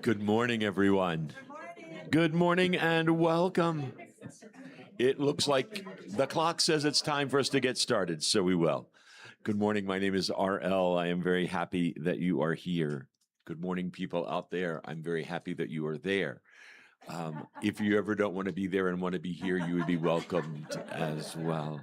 Good morning, everyone. Good morning and welcome. It looks like the clock says it's time for us to get started, so we will. Good morning. My name is RL. I am very happy that you are here. Good morning, people out there. I'm very happy that you are there. If you ever don't want to be there and want to be here, you would be welcomed as well.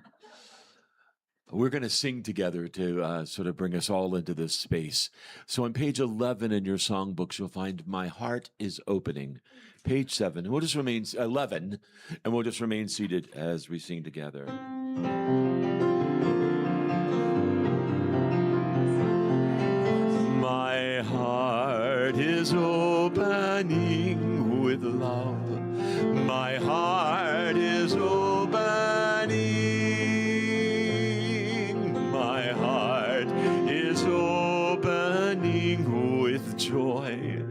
We're going to sing together to sort of bring us all into this space. So on page 11 in your songbooks, you'll find My Heart is Opening. Page 7. We'll just remain 11, and we'll just remain seated as we sing together. My heart is opening with love. My heart is opening. My heart is opening with joy.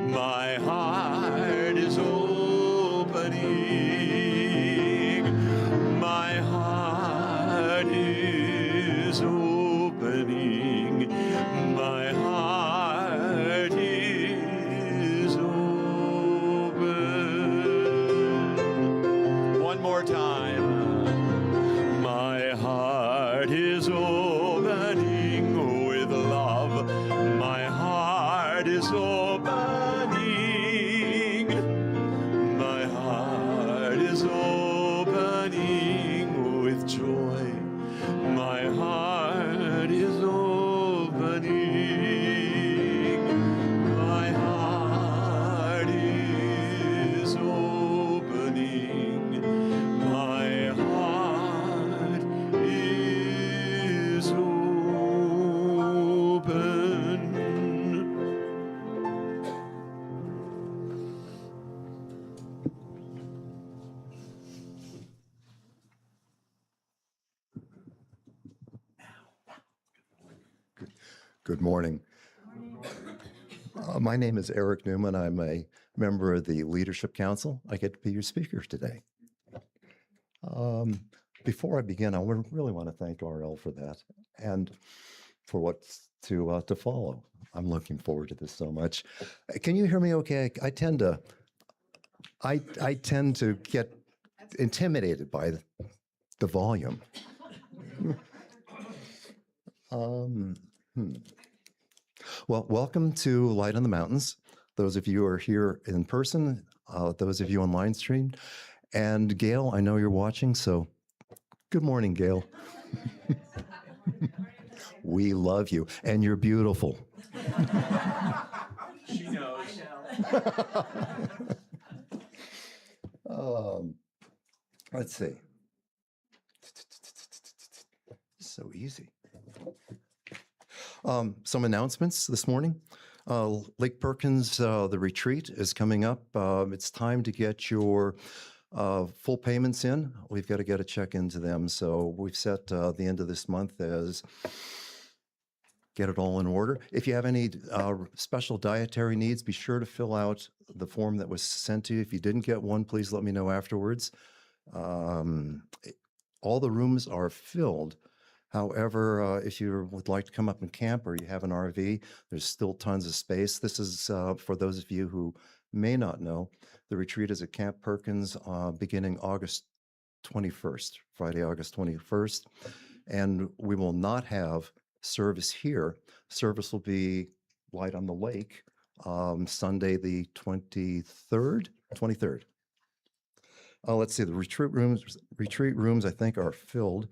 My heart is opening. My heart is opening. My heart is open. One more time. My heart is opening with love. My heart is opening. My heart is opening with joy. My heart is opening. My heart is opening. My heart is open. Good morning. My name is Eric Newman. I'm a member of the Leadership Council. I get to be your speaker today. Before I begin, I really want to thank RL for that and for what's to follow. I'm looking forward to this so much. Can you hear me okay? I tend to get intimidated by the volume. Well, welcome to Light on the Mountains. Those of you who are here in person, those of you on line stream, and Gail, I know you're watching, so good morning, Gail. We love you, and you're beautiful. She knows. Let's see. So easy. Some announcements this morning. Lake Perkins, the retreat is coming up. It's time to get your full payments in. We've got to get a check into them. So we've set the end of this month as get it all in order. If you have any special dietary needs, be sure to fill out the form that was sent to you. If you didn't get one, please let me know afterwards. All the rooms are filled. However, if you would like to come up and camp or you have an RV, there's still tons of space. This is for those of you who may not know, the retreat is at Camp Perkins beginning August 21st, Friday, August 21st. And we will not have service here. Service will be Light on the Lake Sunday the 23rd. Let's see, the retreat rooms I think are filled.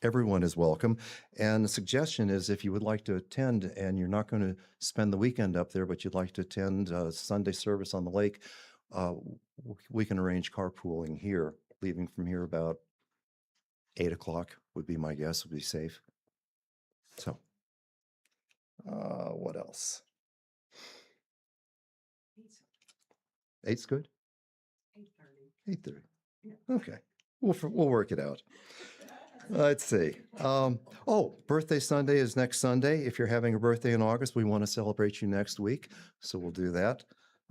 Everyone is welcome. And the suggestion is if you would like to attend and you're not going to spend the weekend up there, but you'd like to attend Sunday service on the lake, we can arrange carpooling here, leaving from here about 8 o'clock would be my guess, would be safe. So, what else? 8's good? 8:30. 8:30. Yeah. Okay. We'll work it out. Let's see. Birthday Sunday is next Sunday. If you're having a birthday in August, we want to celebrate you next week. So we'll do that.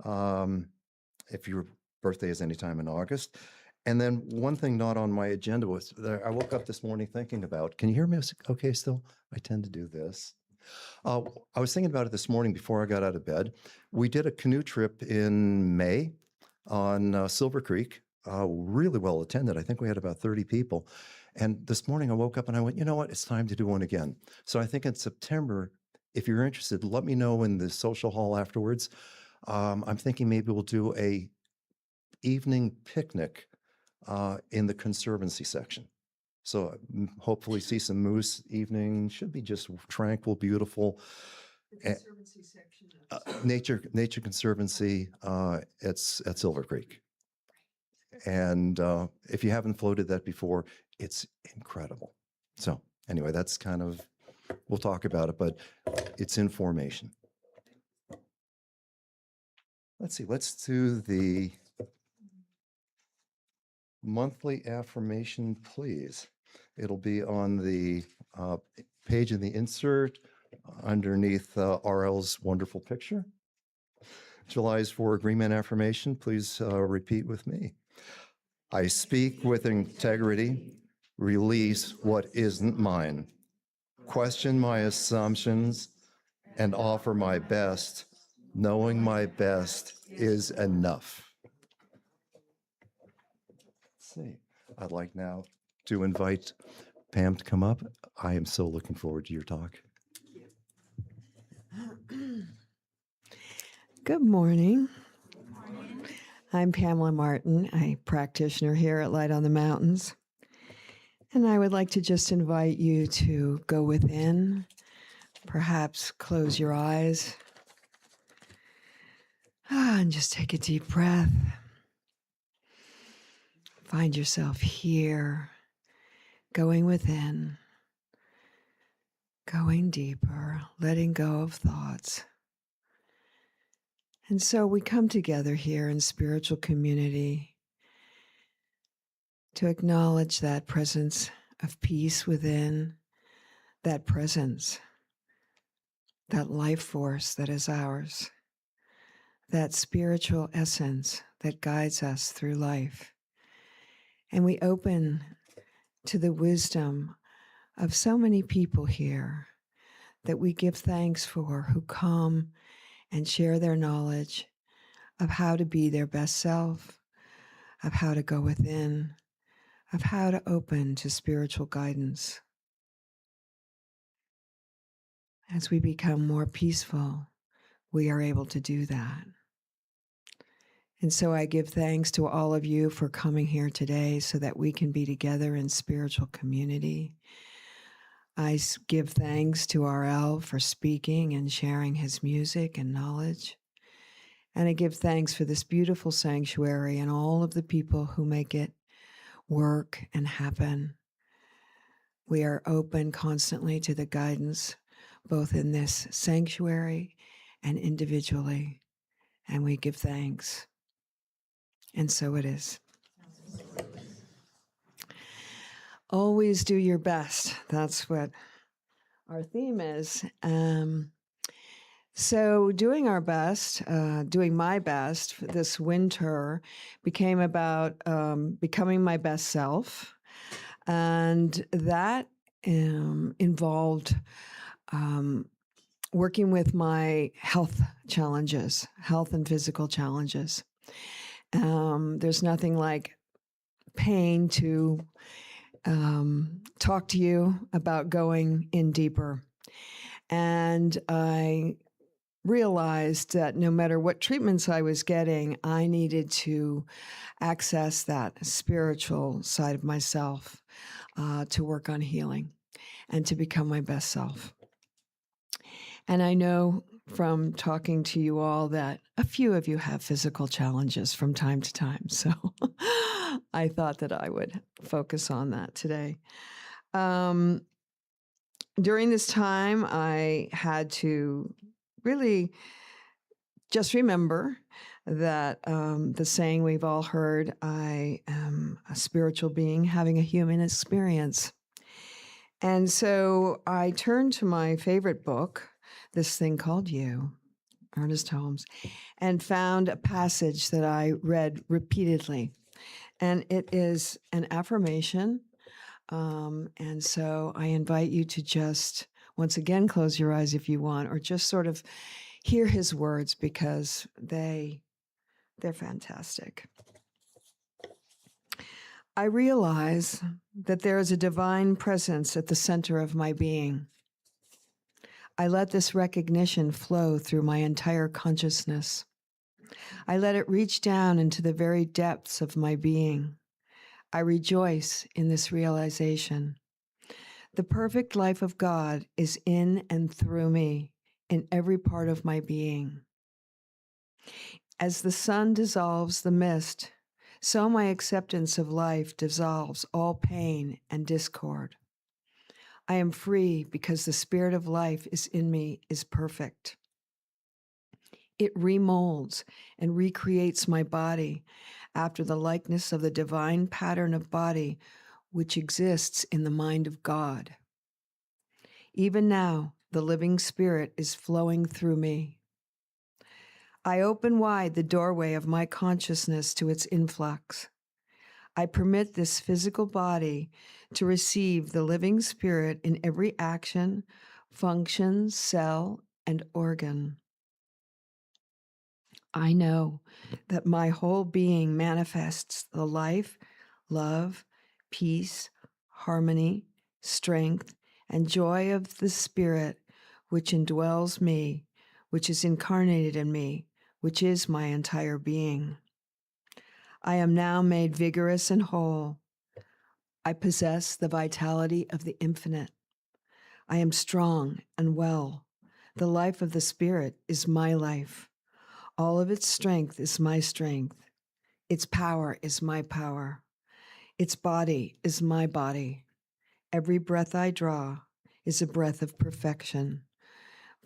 If your birthday is anytime in August. And then one thing not on my agenda was that I woke up this morning thinking about, can you hear me okay still? I tend to do this. I was thinking about it this morning before I got out of bed. We did a canoe trip in May on Silver Creek, really well attended. I think we had about 30 people. And this morning I woke up and I went, you know what? It's time to do one again. So I think in September, if you're interested, let me know in the social hall afterwards. I'm thinking maybe we'll do a evening picnic in the Conservancy section. So hopefully see some moose evening. Should be just tranquil, beautiful. The Conservancy section. Nature Conservancy. It's at Silver Creek. And if you haven't floated that before, it's incredible. So anyway, that's kind of, we'll talk about it, but it's in formation. Let's see, let's do the monthly affirmation, please. It'll be on the page in the insert underneath RL's wonderful picture. July's Four Agreement affirmation, please repeat with me. I speak with integrity, release what isn't mine, question my assumptions, and offer my best, knowing my best is enough. Let's see. I'd like now to invite Pam to come up. I am so looking forward to your talk. Good morning. I'm Pamela Martin, a practitioner here at Light on the Mountains. And I would like to just invite you to go within, perhaps close your eyes, and just take a deep breath. Find yourself here, going within, going deeper, letting go of thoughts. And so we come together here in spiritual community to acknowledge that presence of peace within, that presence, that life force that is ours, that spiritual essence that guides us through life. And we open to the wisdom of so many people here that we give thanks for, who come and share their knowledge of how to be their best self, of how to go within, of how to open to spiritual guidance. As we become more peaceful, we are able to do that. And so I give thanks to all of you for coming here today so that we can be together in spiritual community. I give thanks to RL for speaking and sharing his music and knowledge. And I give thanks for this beautiful sanctuary and all of the people who make it work and happen. We are open constantly to the guidance, both in this sanctuary and individually, and we give thanks. And so it is. Always do your best. That's what our theme is. So doing our best, doing my best this winter became about becoming my best self. And that involved working with my health challenges, health and physical challenges. There's nothing like pain to talk to you about going in deeper. And I realized that no matter what treatments I was getting, I needed to access that spiritual side of myself to work on healing and to become my best self. And I know from talking to you all that a few of you have physical challenges from time to time. So I thought that I would focus on that today. During this time, I had to really just remember that the saying we've all heard, I am a spiritual being having a human experience. And so I turned to my favorite book, this thing called You, Ernest Holmes, and found a passage that I read repeatedly. And it is an affirmation. And so I invite you to just once again close your eyes if you want, or just sort of hear his words because they're fantastic. I realize that there is a divine presence at the center of my being. I let this recognition flow through my entire consciousness. I let it reach down into the very depths of my being. I rejoice in this realization. The perfect life of God is in and through me, in every part of my being. As the sun dissolves the mist, so my acceptance of life dissolves all pain and discord. I am free because the spirit of life is in me is perfect. It remolds and recreates my body after the likeness of the divine pattern of body which exists in the mind of God. Even now, the living spirit is flowing through me. I open wide the doorway of my consciousness to its influx. I permit this physical body to receive the living spirit in every action, function, cell, and organ. I know that my whole being manifests the life, love, peace, harmony, strength, and joy of the Spirit which indwells me, which is incarnated in me, which is my entire being. I am now made vigorous and whole. I possess the vitality of the infinite. I am strong and well. The life of the Spirit is my life. All of its strength is my strength. Its power is my power. Its body is my body. Every breath I draw is a breath of perfection,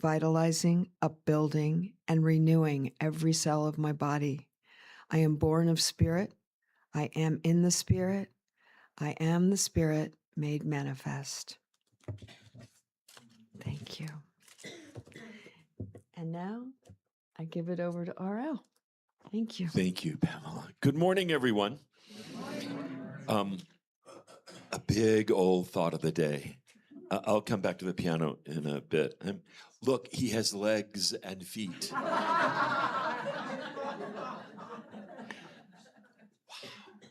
vitalizing, upbuilding, and renewing every cell of my body. I am born of spirit. I am in the spirit. I am the spirit made manifest. Thank you. And now I give it over to RL. Thank you. Thank you, Pamela. Good morning, everyone. A big old thought of the day. I'll come back to the piano in a bit. Look, he has legs and feet.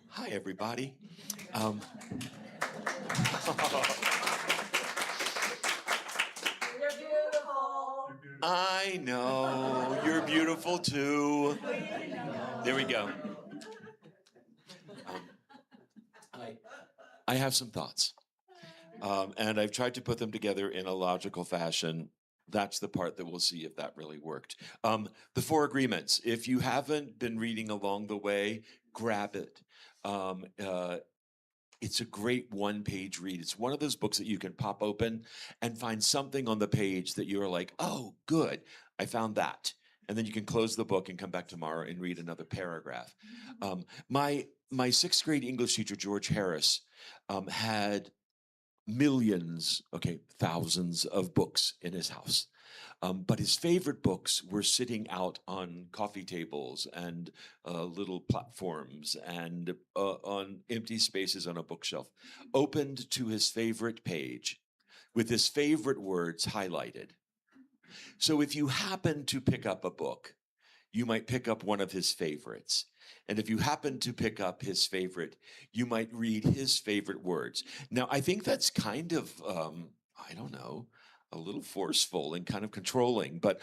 Hi, everybody. You're beautiful. I know. You're beautiful, too. There we go. I have some thoughts. And I've tried to put them together in a logical fashion. That's the part that we'll see if that really worked. The Four Agreements. If you haven't been reading along the way, grab it. It's a great one-page read. It's one of those books that you can pop open and find something on the page that you're like, oh, good, I found that. And then you can close the book and come back tomorrow and read another paragraph. My sixth grade English teacher, George Harris, had thousands of books in his house. But his favorite books were sitting out on coffee tables and little platforms and on empty spaces on a bookshelf, opened to his favorite page with his favorite words highlighted. So if you happen to pick up a book, you might pick up one of his favorites. And if you happen to pick up his favorite, you might read his favorite words. Now, I think that's kind of, I don't know, a little forceful and kind of controlling, but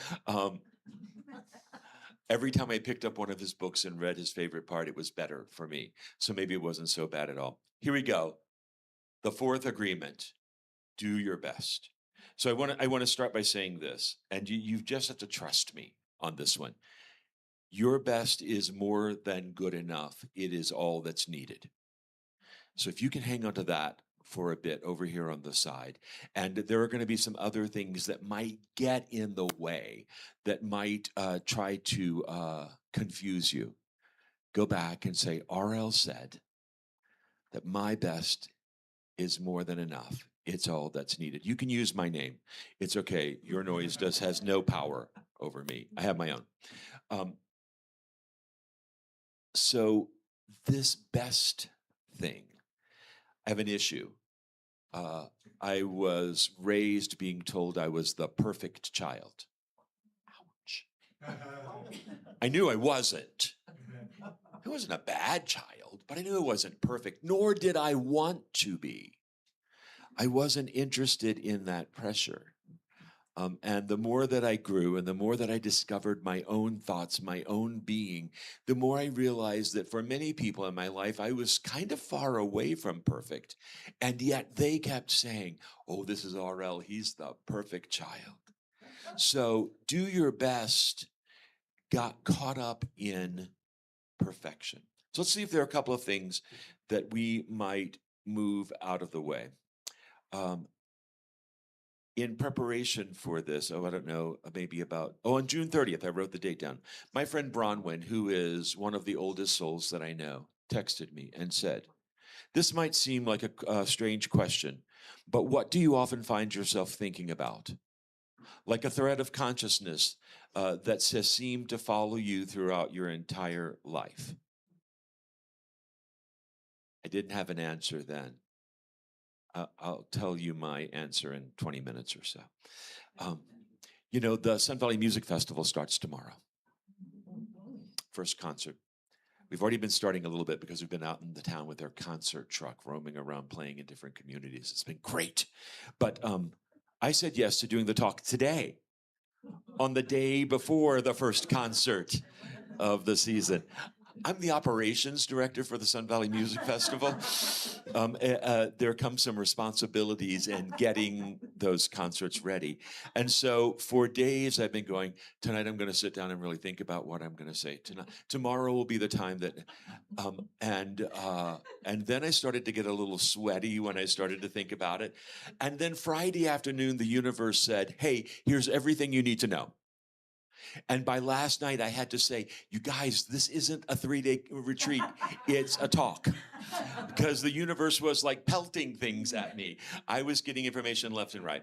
every time I picked up one of his books and read his favorite part, it was better for me. So maybe it wasn't so bad at all. Here we go. The fourth agreement, do your best. So I want to start by saying this, and you just have to trust me on this one. Your best is more than good enough. It is all that's needed. So if you can hang on to that for a bit over here on the side, and there are going to be some other things that might get in the way, that might try to confuse you. Go back and say, RL said that my best is more than enough. It's all that's needed. You can use my name. It's okay. Your noise has no power over me. I have my own. So this best thing, I have an issue. I was raised being told I was the perfect child. Ouch. I knew I wasn't. I wasn't a bad child, but I knew I wasn't perfect, nor did I want to be. I wasn't interested in that pressure. And the more that I grew and the more that I discovered my own thoughts, my own being, the more I realized that for many people in my life, I was kind of far away from perfect. And yet they kept saying, oh, this is RL, he's the perfect child. So do your best got caught up in perfection. So let's see if there are a couple of things that we might move out of the way. In preparation for this, I don't know, maybe on June 30th, I wrote the date down. My friend Bronwyn, who is one of the oldest souls that I know, texted me and said, this might seem like a strange question, but what do you often find yourself thinking about? Like a thread of consciousness that has seemed to follow you throughout your entire life. I didn't have an answer then. I'll tell you my answer in 20 minutes or so. The Sun Valley Music Festival starts tomorrow. First concert. We've already been starting a little bit because we've been out in the town with our concert truck, roaming around playing in different communities. It's been great. But I said yes to doing the talk today, on the day before the first concert of the season. I'm the operations director for the Sun Valley Music Festival. There comes some responsibilities in getting those concerts ready. And so for days I've been going, tonight I'm going to sit down and really think about what I'm going to say. Tomorrow will be the time that, and then I started to get a little sweaty when I started to think about it. And then Friday afternoon, the universe said, hey, here's everything you need to know. And by last night, I had to say, you guys, this isn't a 3-day retreat. It's a talk. Because the universe was like pelting things at me. I was getting information left and right.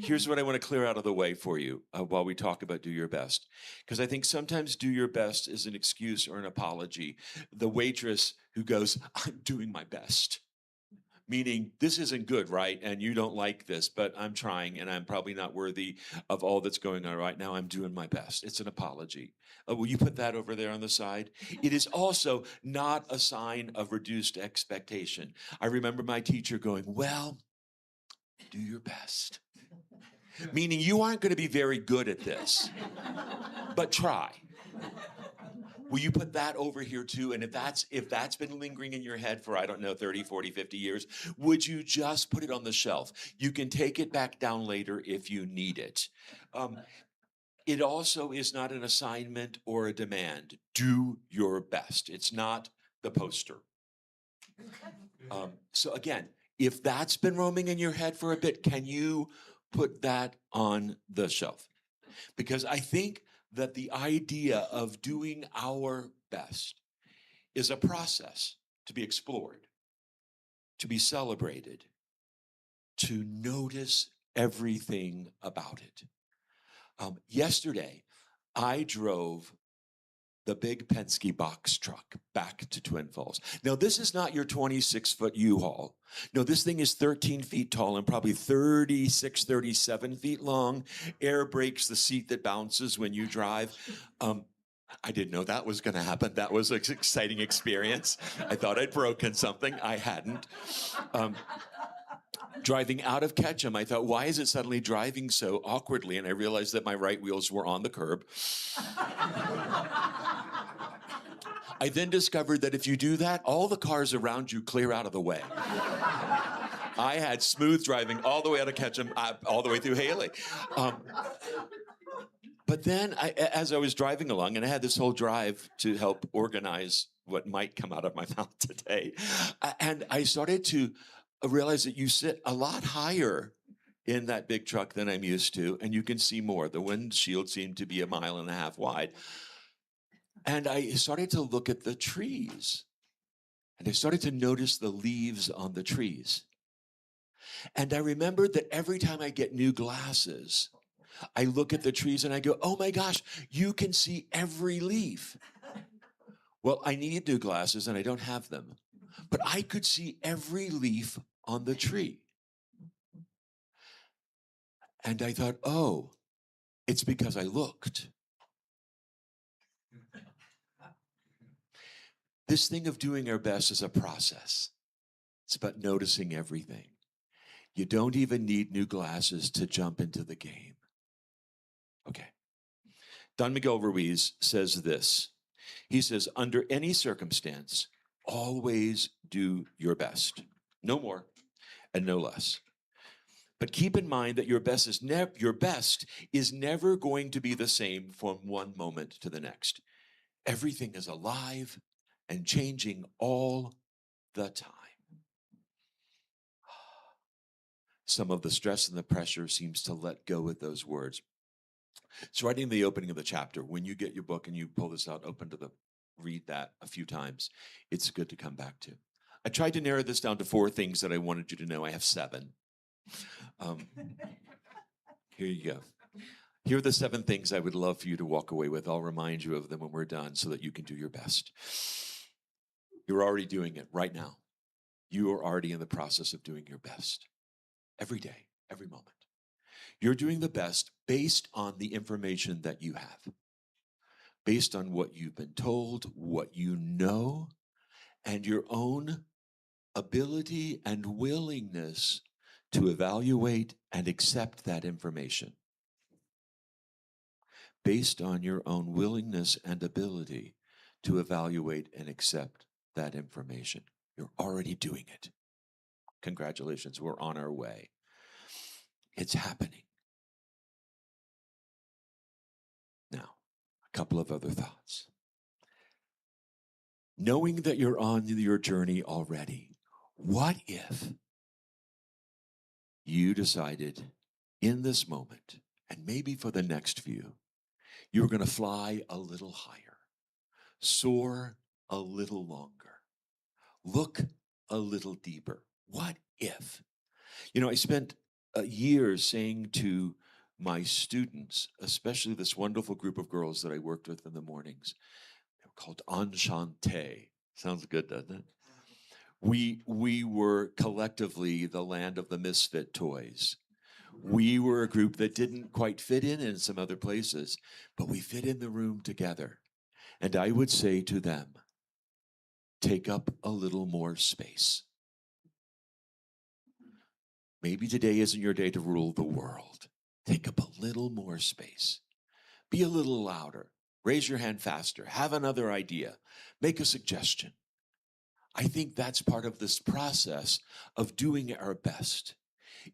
Here's what I want to clear out of the way for you while we talk about do your best. Because I think sometimes do your best is an excuse or an apology. The waitress who goes, I'm doing my best. Meaning, this isn't good, right? And you don't like this, but I'm trying, and I'm probably not worthy of all that's going on right now. I'm doing my best. It's an apology. Will you put that over there on the side? It is also not a sign of reduced expectation. I remember my teacher going, well, do your best. Meaning, you aren't going to be very good at this, but try. Will you put that over here too? And if that's been lingering in your head for, 30, 40, 50 years, would you just put it on the shelf? You can take it back down later if you need it. It also is not an assignment or a demand. Do your best. It's not the poster. So again, if that's been roaming in your head for a bit, can you put that on the shelf? Because I think that the idea of doing our best is a process to be explored, to be celebrated, to notice everything about it. Yesterday, I drove the big Penske box truck back to Twin Falls. Now, this is not your 26-foot U-Haul. No, this thing is 13 feet tall and probably 36, 37 feet long. Air brakes, the seat that bounces when you drive. I didn't know that was going to happen. That was an exciting experience. I thought I'd broken something. I hadn't. Driving out of Ketchum, I thought, why is it suddenly driving so awkwardly? And I realized that my right wheels were on the curb. I then discovered that if you do that, all the cars around you clear out of the way. I had smooth driving all the way out of Ketchum, all the way through Haley. But then, as I was driving along, and I had this whole drive to help organize what might come out of my mouth today, and I started to realize that you sit a lot higher in that big truck than I'm used to, and you can see more. The windshield seemed to be 1.5 miles wide. And I started to look at the trees, and I started to notice the leaves on the trees. And I remembered that every time I get new glasses, I look at the trees and I go, oh my gosh, you can see every leaf. Well, I need new glasses and I don't have them, but I could see every leaf on the tree. And I thought, oh, it's because I looked. This thing of doing our best is a process. It's about noticing everything. You don't even need new glasses to jump into the game. Okay. Don Miguel Ruiz says this. He says, under any circumstance, always do your best. No more and no less. But keep in mind that your best is never going to be the same from one moment to the next. Everything is alive and changing all the time. Some of the stress and the pressure seems to let go with those words. It's right in the opening of the chapter. When you get your book and you pull this out, read that a few times. It's good to come back to. I tried to narrow this down to 4 things that I wanted you to know. I have 7. Here you go. Here are the 7 things I would love for you to walk away with. I'll remind you of them when we're done so that you can do your best. You're already doing it right now. You are already in the process of doing your best. Every day, every moment. You're doing the best based on the information that you have, based on what you've been told, what you know, and your own ability and willingness to evaluate and accept that information. Based on your own willingness and ability to evaluate and accept that information. You're already doing it. Congratulations, we're on our way. It's happening. Now, a couple of other thoughts. Knowing that you're on your journey already, what if you decided in this moment, and maybe for the next few, you were going to fly a little higher, soar a little longer, look a little deeper? What if? You know, I spent years saying to my students, especially this wonderful group of girls that I worked with in the mornings, they were called Enchanté. Sounds good, doesn't it? We were collectively the land of the misfit toys. We were a group that didn't quite fit in some other places, but we fit in the room together. And I would say to them, take up a little more space. Maybe today isn't your day to rule the world. Take up a little more space. Be a little louder. Raise your hand faster. Have another idea. Make a suggestion. I think that's part of this process of doing our best,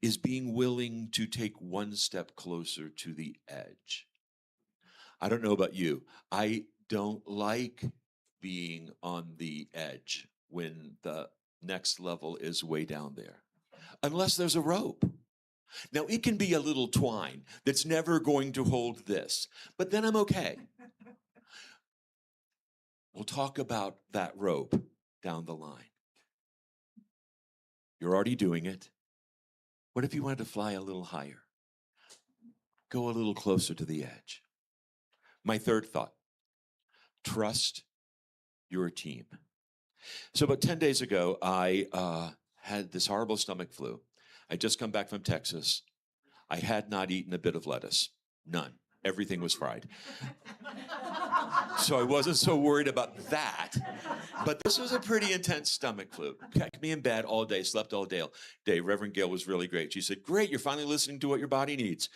is being willing to take one step closer to the edge. I don't know about you. I don't like being on the edge when the next level is way down there, unless there's a rope. Now, it can be a little twine that's never going to hold this, but then I'm okay. We'll talk about that rope down the line. You're already doing it. What if you wanted to fly a little higher? Go a little closer to the edge. My third thought, trust your team. So about 10 days ago, I had this horrible stomach flu. I'd just come back from Texas. I had not eaten a bit of lettuce. None. Everything was fried. So I wasn't so worried about that. But this was a pretty intense stomach flu. Kept me in bed all day, slept all day. Reverend Gail was really great. She said, great, you're finally listening to what your body needs.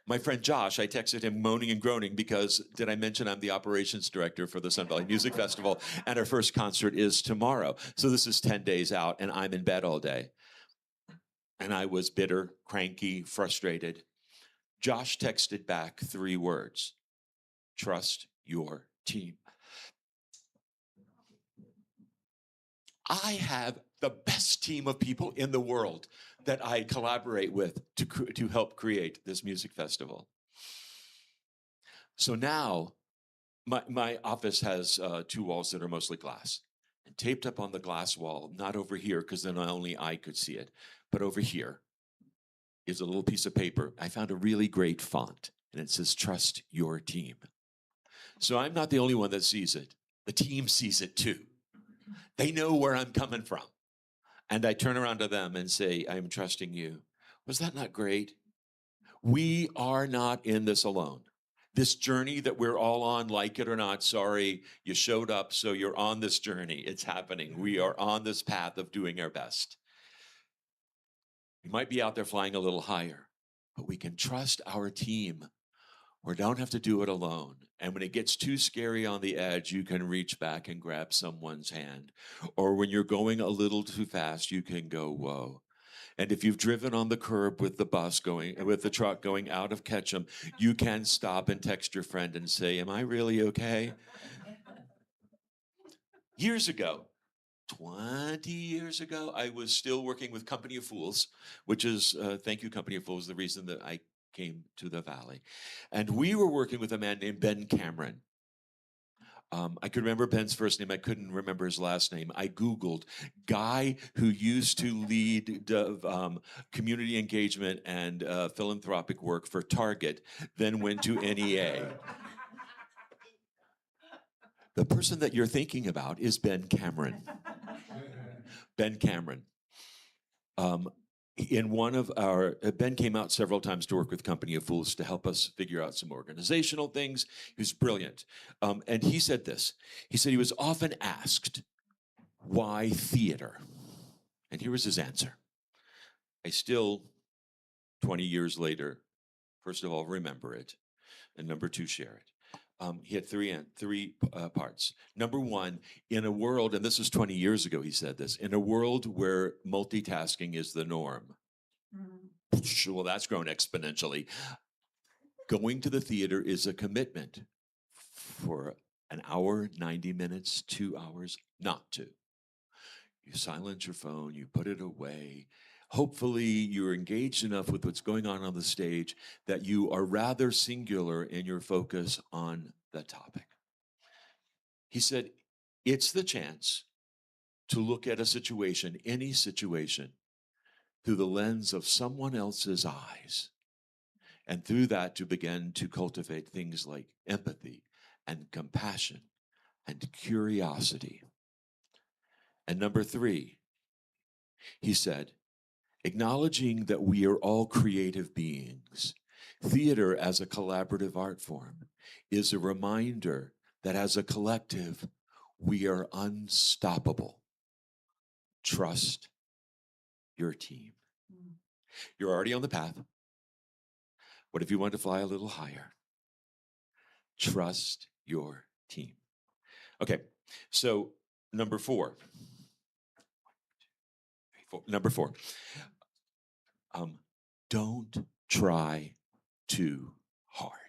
My friend Josh, I texted him moaning and groaning because, did I mention I'm the operations director for the Sun Valley Music Festival, and our first concert is tomorrow. So this is 10 days out, and I'm in bed all day. And I was bitter, cranky, frustrated. Josh texted back 3 words: trust your team. I have the best team of people in the world that I collaborate with to help create this music festival. So now, my office has 2 walls that are mostly glass. And taped up on the glass wall, not over here, because then only I could see it, but over here, is a little piece of paper. I found a really great font, and it says, "Trust your team." So I'm not the only one that sees it. The team sees it too. They know where I'm coming from. And I turn around to them and say, "I'm trusting you." Was that not great? We are not in this alone. This journey that we're all on, like it or not, sorry, you showed up, so you're on this journey. It's happening. We are on this path of doing our best. We might be out there flying a little higher, but we can trust our team. We don't have to do it alone. And when it gets too scary on the edge, you can reach back and grab someone's hand. Or when you're going a little too fast, you can go, whoa. And if you've driven on the curb with the truck going out of Ketchum, you can stop and text your friend and say, "Am I really okay?" Years ago, 20 years ago, I was still working with Company of Fools, which is, thank you, Company of Fools, the reason that I came to the Valley. And we were working with a man named Ben Cameron. I could remember Ben's first name. I couldn't remember his last name. I Googled guy who used to lead community engagement and philanthropic work for Target, then went to NEA. The person that you're thinking about is Ben Cameron. Ben Cameron. In one of our, Ben came out several times to work with Company of Fools to help us figure out some organizational things. He was brilliant. And he said this. He said he was often asked, "Why theater?" And here was his answer. I still, 20 years later, first of all, remember it. And number two, share it. He had three parts. Number one, in a world, and this was 20 years ago, he said this, in a world where multitasking is the norm. Well, that's grown exponentially. Going to the theater is a commitment for an hour, 90 minutes, 2 hours, not to. You silence your phone, you put it away. Hopefully, you're engaged enough with what's going on the stage that you are rather singular in your focus on the topic. He said, it's the chance to look at a situation, any situation, through the lens of someone else's eyes. And through that, to begin to cultivate things like empathy and compassion and curiosity. And number three, he said, acknowledging that we are all creative beings. Theater as a collaborative art form is a reminder that as a collective, we are unstoppable. Trust your team. You're already on the path. What if you want to fly a little higher? Trust your team. Okay, so number four. Number four. Don't try too hard.